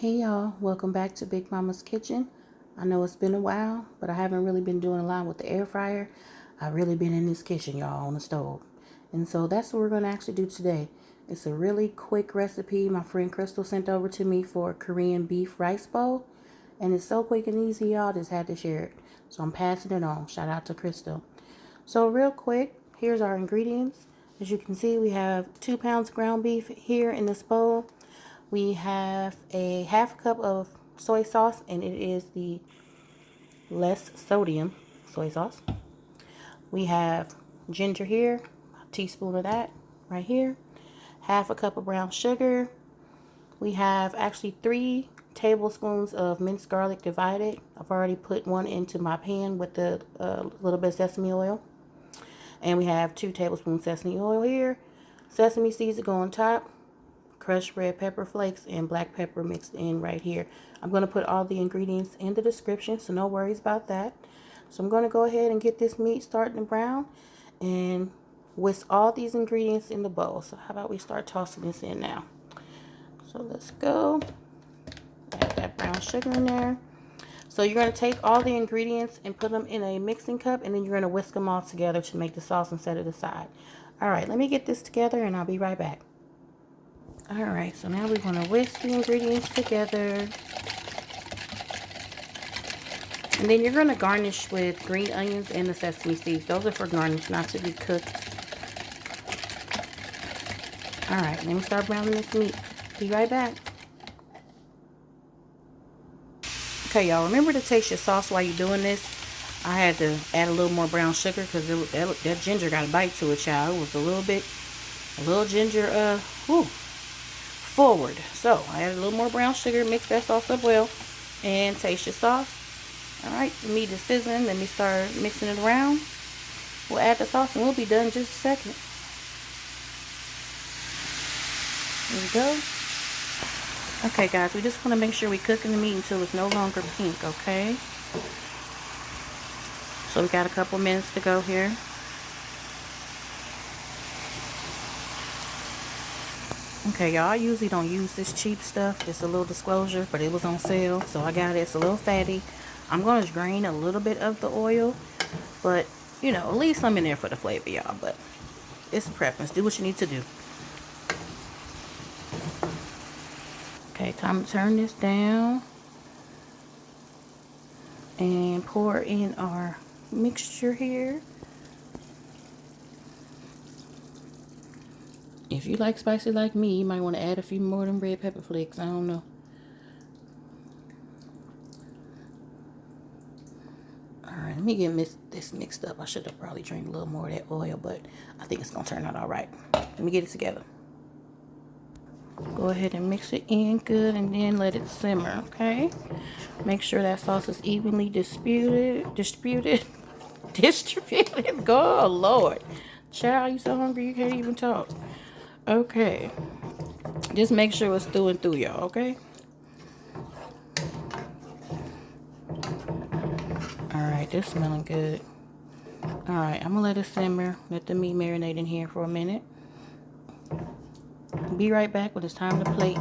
Hey y'all, welcome back to Big Mama's Kitchen. I know it's been a while, but I haven't really been doing a lot with the air fryer. I've really been in this kitchen, y'all, on the stove. And so that's what we're going to actually do today. It's a really quick recipe my friend Crystal sent over to me for a Korean beef rice bowl. And it's so quick and easy, y'all, just had to share it. So I'm passing it on. Shout out to Crystal. So real quick, here's our ingredients. As you can see, we have 2 pounds ground beef here in this bowl. We have a half cup of soy sauce, and it is the less sodium soy sauce. We have ginger here, a teaspoon of that right here. Half a cup of brown sugar. We have actually 3 tablespoons of minced garlic divided. I've already put one into my pan with the little bit of sesame oil. And we have 2 tablespoons sesame oil here. Sesame seeds to go on top. Crushed red pepper flakes and black pepper mixed in right here. I'm going to put all the ingredients in the description, so no worries about that. So I'm going to go ahead and get this meat starting to brown and whisk all these ingredients in the bowl. So how about we start tossing this in now? So let's go. Add that brown sugar in there. So you're going to take all the ingredients and put them in a mixing cup, and then you're going to whisk them all together to make the sauce and set it aside. All right, let me get this together and I'll be right back. Alright, so now we're going to whisk the ingredients together. And then you're going to garnish with green onions and the sesame seeds. Those are for garnish, not to be cooked. Alright, let me start browning this meat. Be right back. Okay, y'all, remember to taste your sauce while you're doing this. I had to add a little more brown sugar because that ginger got a bite to it, y'all. It was a little ginger, forward. So I added a little more brown sugar, mix that sauce up well, and taste your sauce. Alright, the meat is sizzling. Let me start mixing it around. We'll add the sauce and we'll be done in just a second. There we go. Okay guys, we just want to make sure we're cooking the meat until it's no longer pink, okay? So we got a couple minutes to go here. Okay, y'all, I usually don't use this cheap stuff. Just a little disclosure, but it was on sale, so I got it. It's a little fatty. I'm going to drain a little bit of the oil, but, you know, at least some in there for the flavor, y'all. But it's a preference. Do what you need to do. Okay, time to turn this down and pour in our mixture here. If you like spicy like me, you might want to add a few more of them red pepper flakes. I don't know. Alright, let me get this mixed up. I should have probably drank a little more of that oil, but I think it's going to turn out alright. Let me get it together. Go ahead and mix it in good and then let it simmer, okay? Make sure that sauce is evenly distributed. Oh, Lord. Child, you so hungry you can't even talk. Okay. Just make sure it's through and through, y'all, okay? Alright, this smelling good. Alright, I'm gonna let it simmer. Let the meat marinate in here for a minute. Be right back when it's time to plate.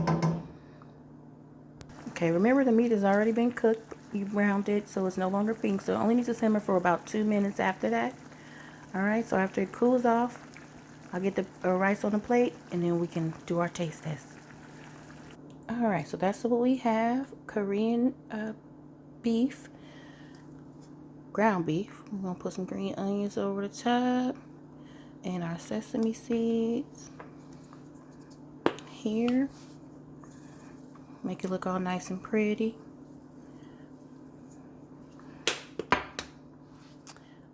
Okay, remember the meat has already been cooked. You browned it so it's no longer pink. So it only needs to simmer for about 2 minutes after that. Alright, so after it cools off, I'll get the rice on the plate and then we can do our taste test. Alright, so that's what we have. Korean beef. Ground beef. We're going to put some green onions over the top. And our sesame seeds. Here. Make it look all nice and pretty.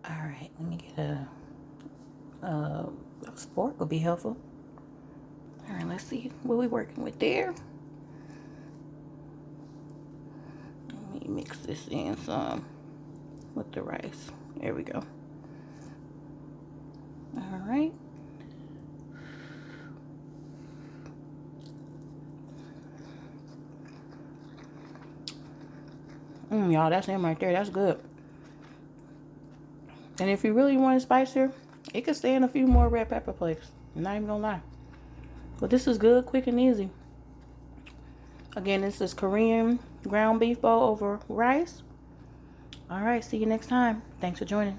Alright, let me get a fork will be helpful. Alright, let's see what we're working with there. Let me mix this in some with the rice. There we go. Alright. Y'all, that's him right there. That's good. And if you really want it spicier, it could stand a few more red pepper flakes. I'm not even gonna lie. But this is good, quick and easy. Again, this is Korean ground beef bowl over rice. All right, see you next time. Thanks for joining.